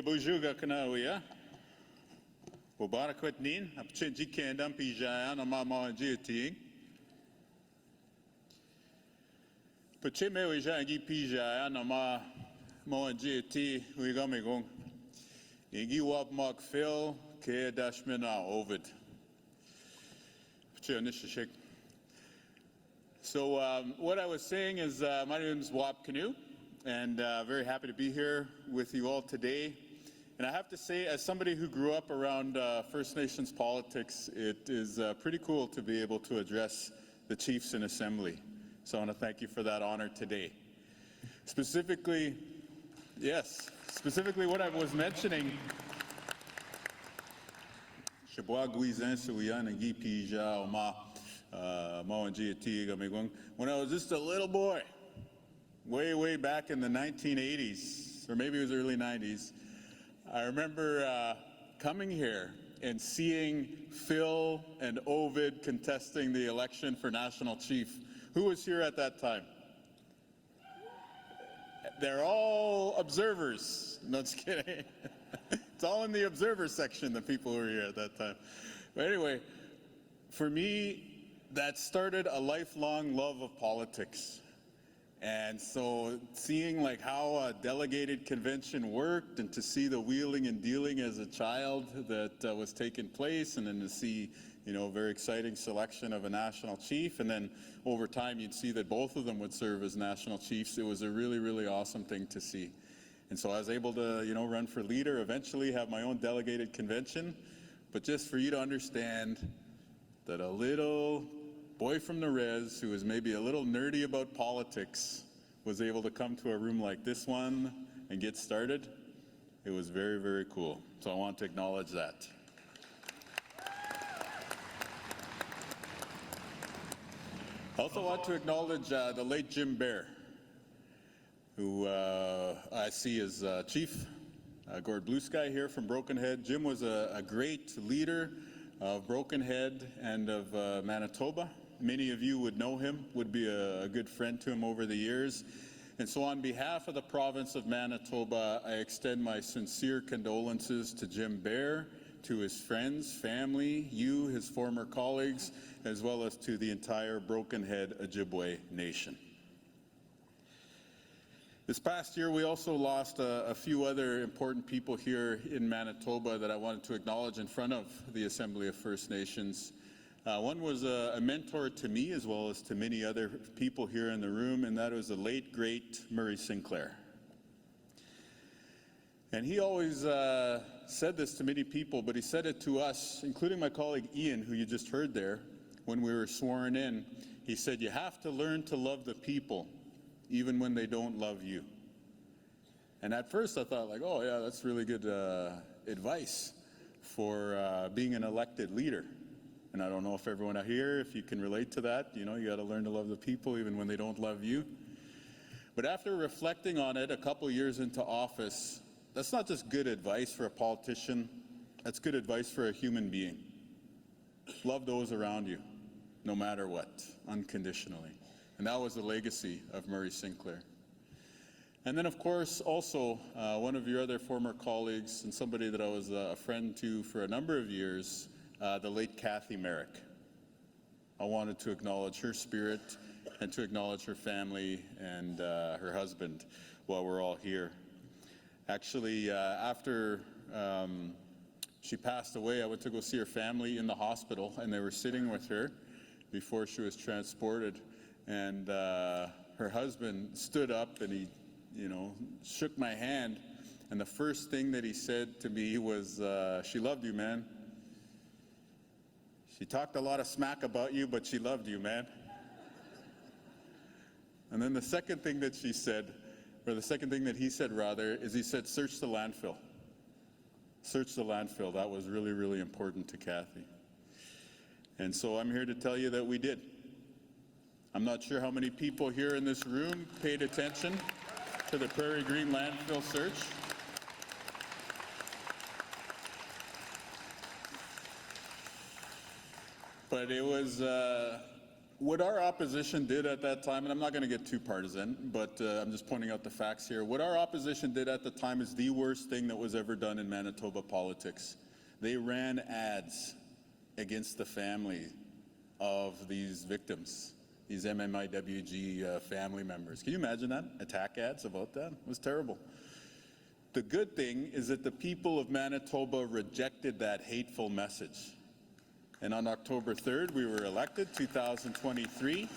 Bujuga Kanawiya. Bobarakwet Nin, Apchinji Kendam Pijayan, a Mama Jiting. Pachime Wijangi Pijayan, a Ma Jiti, Wigamigong. Igi Wab Phil, K Dashmina Ovid. So what I was saying is my name is Wab Kinew, and very happy to be here with you all today. And I have to say, as somebody who grew up around First Nations politics, it is pretty cool to be able to address the chiefs in Assembly. So I want to thank you for that honor today. Specifically what I was mentioning, when I was just a little boy, way back in the 1980s, or maybe it was early 90s, I remember coming here and seeing Phil and Ovid contesting the election for National Chief. Who was here at that time? They're all observers. No, just kidding. It's all in the observer section, the people who were here at that time. But anyway, for me, that started a lifelong love of politics. And so seeing like how a delegated convention worked, and to see the wheeling and dealing as a child that was taking place, and then to see, a very exciting selection of a national chief, and then over time you'd see that both of them would serve as national chiefs. It was a really awesome thing to see. And so I was able to, run for leader, eventually have my own delegated convention. But just for you to understand that a little boy from the res who was maybe a little nerdy about politics was able to come to a room like this one and get started, it was very cool. So I want to acknowledge that. I also want to acknowledge the late Jim Bear, who I see as Chief Gord Blue Sky here from Broken Head. Jim was a great leader of Broken Head and of Manitoba. Many of you would know him, would be a good friend to him over the years. And so on behalf of the province of Manitoba, I extend my sincere condolences to Jim Bear, to his friends, family, you, his former colleagues, as well as to the entire Broken Head Ojibwe Nation. This past year, we also lost a few other important people here in Manitoba that I wanted to acknowledge in front of the Assembly of First Nations. One was a mentor to me, as well as to many other people here in the room, and that was the late, great Murray Sinclair. And he always said this to many people, but he said it to us, including my colleague Ian, who you just heard there, when we were sworn in. He said, you have to learn to love the people, even when they don't love you. And at first I thought, like, oh yeah, that's really good advice for being an elected leader. And I don't know if everyone out here, if you can relate to that, you got to learn to love the people even when they don't love you. But after reflecting on it a couple years into office, that's not just good advice for a politician, that's good advice for a human being. Love those around you, no matter what, unconditionally. And that was the legacy of Murray Sinclair. And then, of course, also one of your other former colleagues and somebody that I was a friend to for a number of years, the late Kathy Merrick. I wanted to acknowledge her spirit and to acknowledge her family and her husband while we're all here. Actually, after she passed away, I went to go see her family in the hospital, and they were sitting with her before she was transported. And her husband stood up and he, shook my hand. And the first thing that he said to me was, she loved you, man. She talked a lot of smack about you, but she loved you, man. And then the second thing that she said, or the second thing that he said rather, is he said, search the landfill. Search the landfill. That was really important to Kathy. And so I'm here to tell you that we did. I'm not sure how many people here in this room paid attention to the Prairie Green landfill search. But it was What our opposition did at that time, and I'm not going to get too partisan, but I'm just pointing out the facts here. What our opposition did at the time is the worst thing that was ever done in Manitoba politics. They ran ads against the family of these victims, these MMIWG family members. Can you imagine that? Attack ads about that? It was terrible. The good thing is that the people of Manitoba rejected that hateful message. And on October 3rd, we were elected, 2023.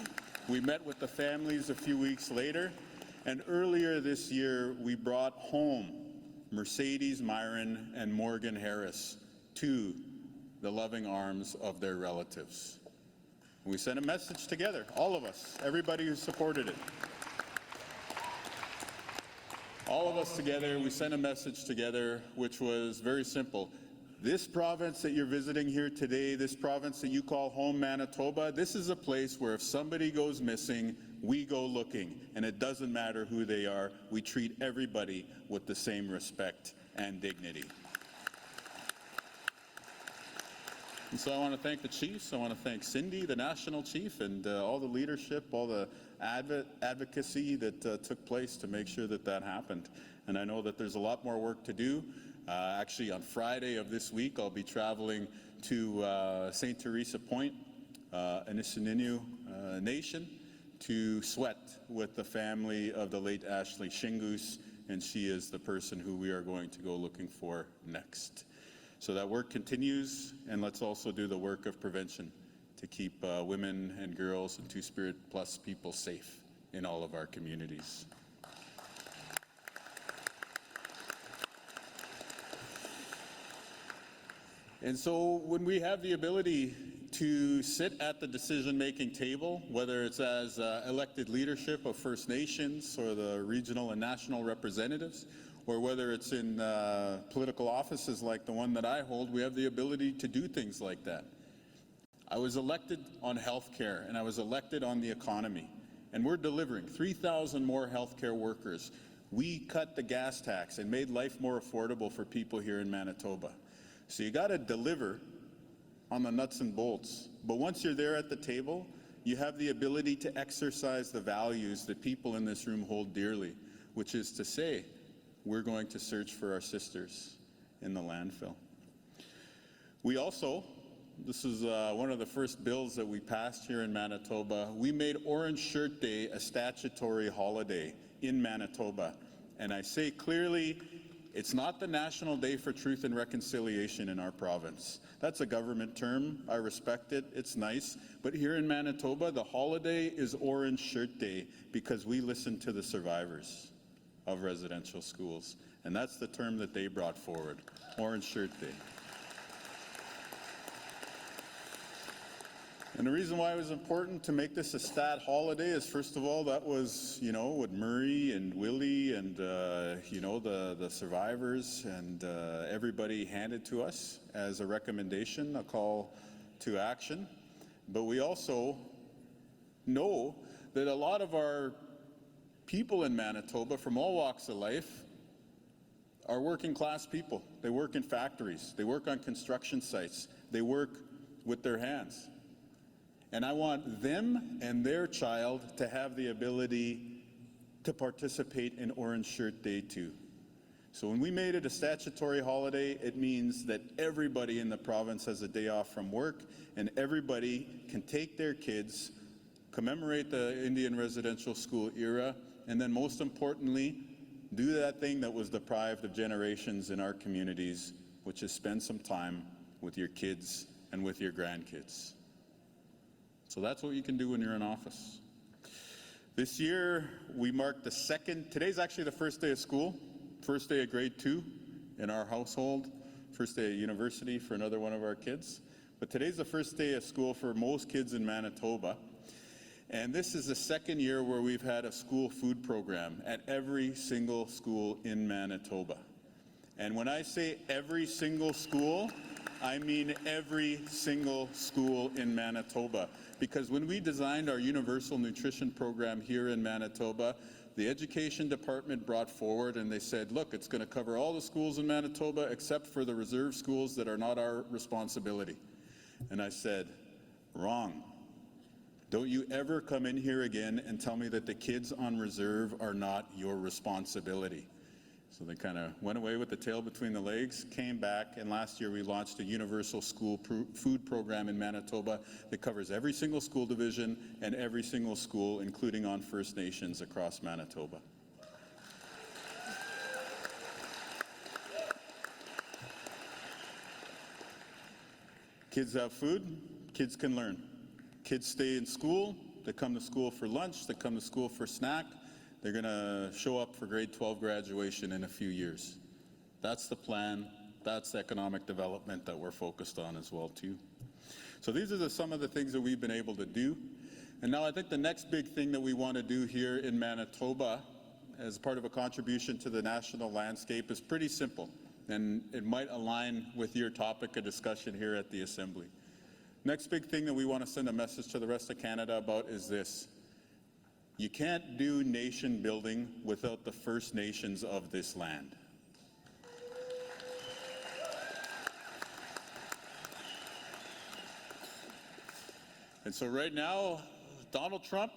We met with the families a few weeks later. And earlier this year, we brought home Mercedes Myron and Morgan Harris to the loving arms of their relatives. We sent a message together, all of us, everybody who supported it. All of us together, we sent a message together, which was very simple. This province that you're visiting here today, this province that you call home, Manitoba, this is a place where if somebody goes missing, we go looking. And it doesn't matter who they are. We treat everybody with the same respect and dignity. And so I want to thank the chiefs. I want to thank Cindy, the national chief, and all the leadership, all the advocacy that took place to make sure that that happened. And I know that there's a lot more work to do. Actually, on Friday of this week, I'll be traveling to St. Teresa Point, Anishinaabe Nation, to sweat with the family of the late Ashley Shingoose, and she is the person who we are going to go looking for next. So that work continues, and let's also do the work of prevention to keep women and girls and Two-Spirit Plus people safe in all of our communities. And so when we have the ability to sit at the decision-making table, whether it's as elected leadership of First Nations or the regional and national representatives, or whether it's in political offices like the one that I hold, we have the ability to do things like that. I was elected on healthcare, and I was elected on the economy, and we're delivering 3,000 more healthcare workers. We cut the gas tax and made life more affordable for people here in Manitoba. So you got to deliver on the nuts and bolts. But once you're there at the table, you have the ability to exercise the values that people in this room hold dearly, which is to say, we're going to search for our sisters in the landfill. We also, this is one of the first bills that we passed here in Manitoba, we made Orange Shirt Day a statutory holiday in Manitoba. And I say clearly, it's not the National Day for Truth and Reconciliation in our province. That's a government term. I respect it. It's nice. But here in Manitoba, the holiday is Orange Shirt Day because we listen to the survivors of residential schools. And that's the term that they brought forward, Orange Shirt Day. And the reason why it was important to make this a stat holiday is, first of all, that was, you know, what Murray and Willie and, you know, the survivors and everybody handed to us as a recommendation, a call to action. But we also know that a lot of our people in Manitoba from all walks of life are working class people. They work in factories. They work on construction sites. They work with their hands. And I want them and their child to have the ability to participate in Orange Shirt Day too. So when we made it a statutory holiday, it means that everybody in the province has a day off from work, and everybody can take their kids, commemorate the Indian residential school era, and then most importantly, do that thing that was deprived of generations in our communities, which is spend some time with your kids and with your grandkids. So that's what you can do when you're in office. This year, we marked the today's actually the first day of school, first day of grade 2 in our household, first day of university for another one of our kids. But today's the first day of school for most kids in Manitoba. And this is the second year where we've had a school food program at every single school in Manitoba. And when I say every single school, I mean every single school in Manitoba. Because when we designed our universal nutrition program here in Manitoba, the education department brought forward and they said, look, it's going to cover all the schools in Manitoba except for the reserve schools that are not our responsibility. And I said, wrong. Don't you ever come in here again and tell me that the kids on reserve are not your responsibility. So they kind of went away with the tail between the legs, came back, and last year we launched a universal school food program in Manitoba that covers every single school division and every single school, including on First Nations across Manitoba. Kids have food, kids can learn. Kids stay in school, they come to school for lunch, they come to school for snack. They're going to show up for grade 12 graduation in a few years. That's the plan. That's the economic development that we're focused on as well, too. So these are some of the things that we've been able to do. And now I think the next big thing that we want to do here in Manitoba as part of a contribution to the national landscape is pretty simple. And it might align with your topic of discussion here at the Assembly. Next big thing that we want to send a message to the rest of Canada about is this. You can't do nation building without the First Nations of this land. And so right now, Donald Trump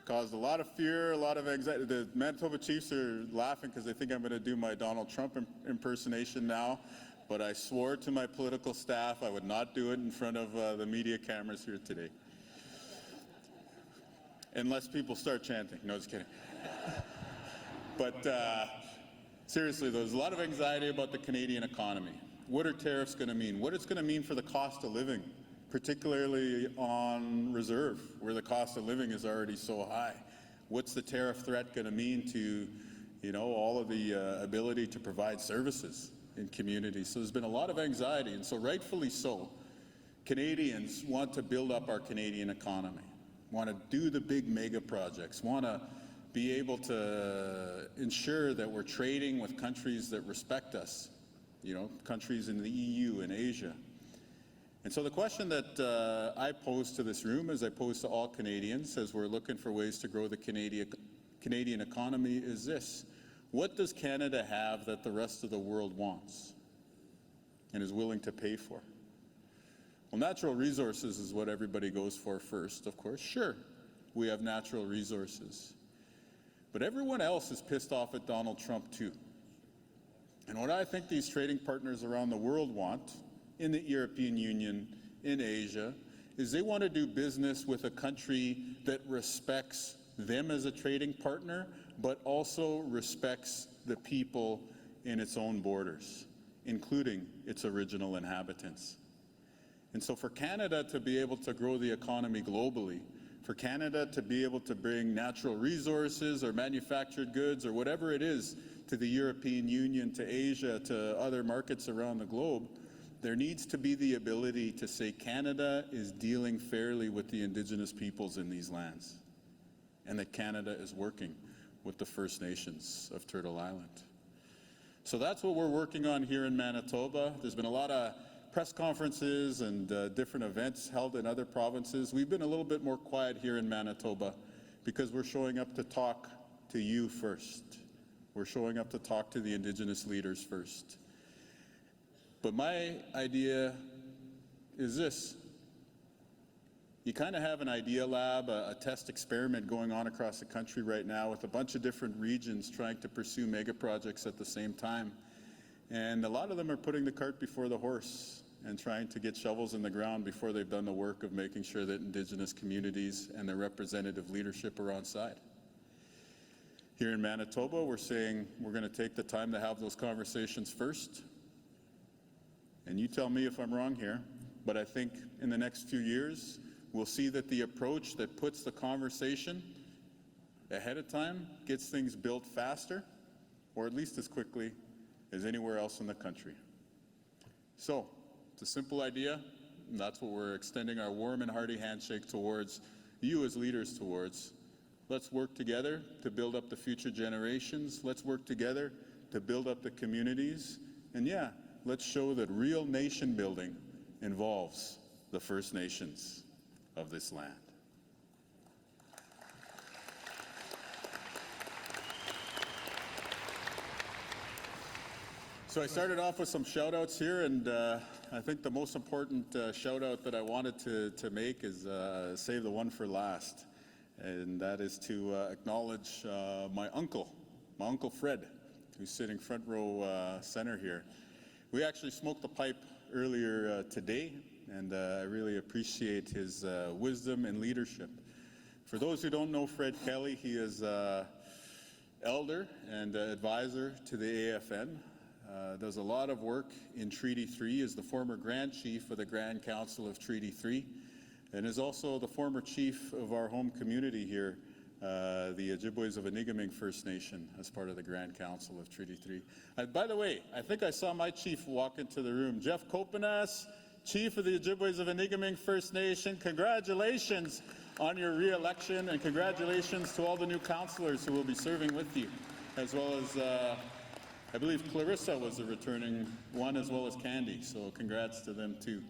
caused a lot of fear, a lot of anxiety. The Manitoba Chiefs are laughing because they think I'm going to do my Donald Trump impersonation now, but I swore to my political staff I would not do it in front of the media cameras here today. Unless people start chanting. No, just kidding. But seriously, there's a lot of anxiety about the Canadian economy. What are tariffs going to mean? What it's going to mean for the cost of living, particularly on reserve, where the cost of living is already so high. What's the tariff threat going to mean to, all of the ability to provide services in communities? So there's been a lot of anxiety, and so rightfully so, Canadians want to build up our Canadian economy. Want to do the big mega projects, want to be able to ensure that we're trading with countries that respect us, countries in the EU and Asia. And so the question that I pose to this room, as I pose to all Canadians, as we're looking for ways to grow the Canadian economy, is this. What does Canada have that the rest of the world wants and is willing to pay for? Well, natural resources is what everybody goes for first, of course. Sure, we have natural resources. But everyone else is pissed off at Donald Trump, too. And what I think these trading partners around the world want, in the European Union, in Asia, is they want to do business with a country that respects them as a trading partner, but also respects the people in its own borders, including its original inhabitants. And so for Canada to be able to grow the economy globally, for Canada to be able to bring natural resources or manufactured goods or whatever it is to the European Union, to Asia, to other markets around the globe, there needs to be the ability to say Canada is dealing fairly with the Indigenous peoples in these lands, and that Canada is working with the First Nations of Turtle Island. So that's what we're working on here in Manitoba. There's been a lot of press conferences and different events held in other provinces. We've been a little bit more quiet here in Manitoba because we're showing up to talk to you first. We're showing up to talk to the Indigenous leaders first. But my idea is this. You kind of have an idea lab, a test experiment going on across the country right now with a bunch of different regions trying to pursue mega projects at the same time. And a lot of them are putting the cart before the horse and trying to get shovels in the ground before they've done the work of making sure that Indigenous communities and their representative leadership are on side. Here in Manitoba, we're saying we're going to take the time to have those conversations first. And you tell me if I'm wrong here, but I think in the next few years, we'll see that the approach that puts the conversation ahead of time gets things built faster, or at least as quickly as anywhere else in the country. So, it's a simple idea, and that's what we're extending our warm and hearty handshake towards you as leaders towards. Let's work together to build up the future generations. Let's work together to build up the communities. And yeah, let's show that real nation building involves the First Nations of this land. So I started off with some shout outs here, and I think the most important shout out that I wanted to make is save the one for last. And that is to acknowledge my uncle Fred, who's sitting front row center here. We actually smoked the pipe earlier today, and I really appreciate his wisdom and leadership. For those who don't know Fred Kelly, he is elder and advisor to the AFN. Does a lot of work in Treaty 3, is the former Grand Chief of the Grand Council of Treaty 3, and is also the former chief of our home community here, the Ojibways of Enigaming First Nation, as part of the Grand Council of Treaty 3. By the way, I think I saw my chief walk into the room. Jeff Kopanas, Chief of the Ojibways of Enigaming First Nation, congratulations on your re-election, and congratulations to all the new councillors who will be serving with you, as well as I believe Clarissa was the returning one, as well as Candy, so congrats to them too.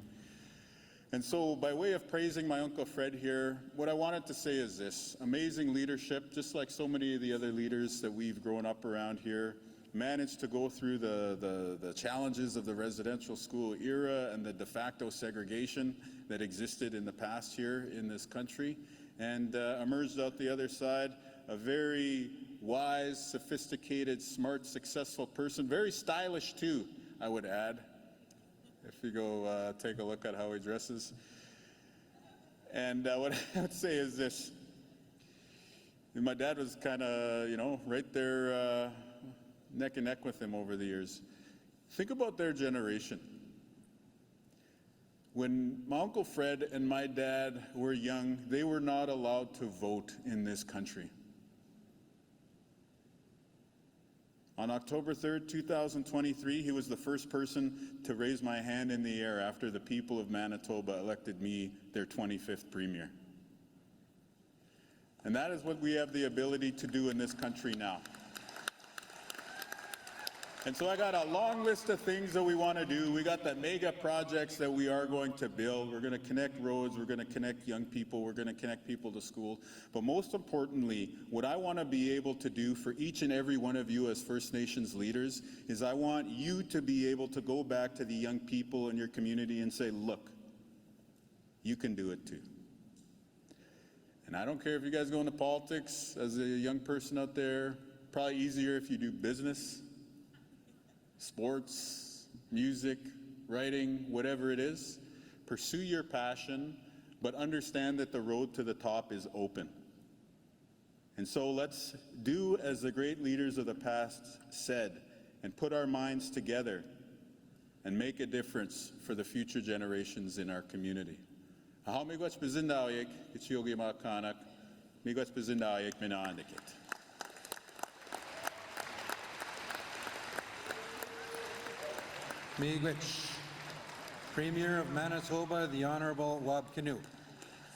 And so, by way of praising my Uncle Fred here, what I wanted to say is this: amazing leadership, just like so many of the other leaders that we've grown up around here, managed to go through the challenges of the residential school era and the de facto segregation that existed in the past here in this country, and emerged out the other side a very wise, sophisticated, smart, successful person, very stylish too, I would add, if you go take a look at how he dresses. And what I would say is this: my dad was kind of, right there neck and neck with him over the years. Think about their generation. When my Uncle Fred and my dad were young, they were not allowed to vote in this country. On October 3rd, 2023, he was the first person to raise my hand in the air after the people of Manitoba elected me their 25th Premier. And that is what we have the ability to do in this country now. And so I got a long list of things that we want to do. We got the mega projects that we are going to build. We're going to connect roads. We're going to connect young people. We're going to connect people to school. But most importantly, what I want to be able to do for each and every one of you as First Nations leaders is I want you to be able to go back to the young people in your community and say, look, you can do it too. And I don't care if you guys go into politics as a young person out there. Probably easier if you do business, sports, music, writing, whatever it is. Pursue your passion, but understand that the road to the top is open. And so let's do as the great leaders of the past said, and put our minds together and make a difference for the future generations in our community. Aha miigwach bezindawik, itchiogi makanak, miigwach bezindawik minaandikit. Miigwech, Premier of Manitoba, the Honourable Wab Kinew.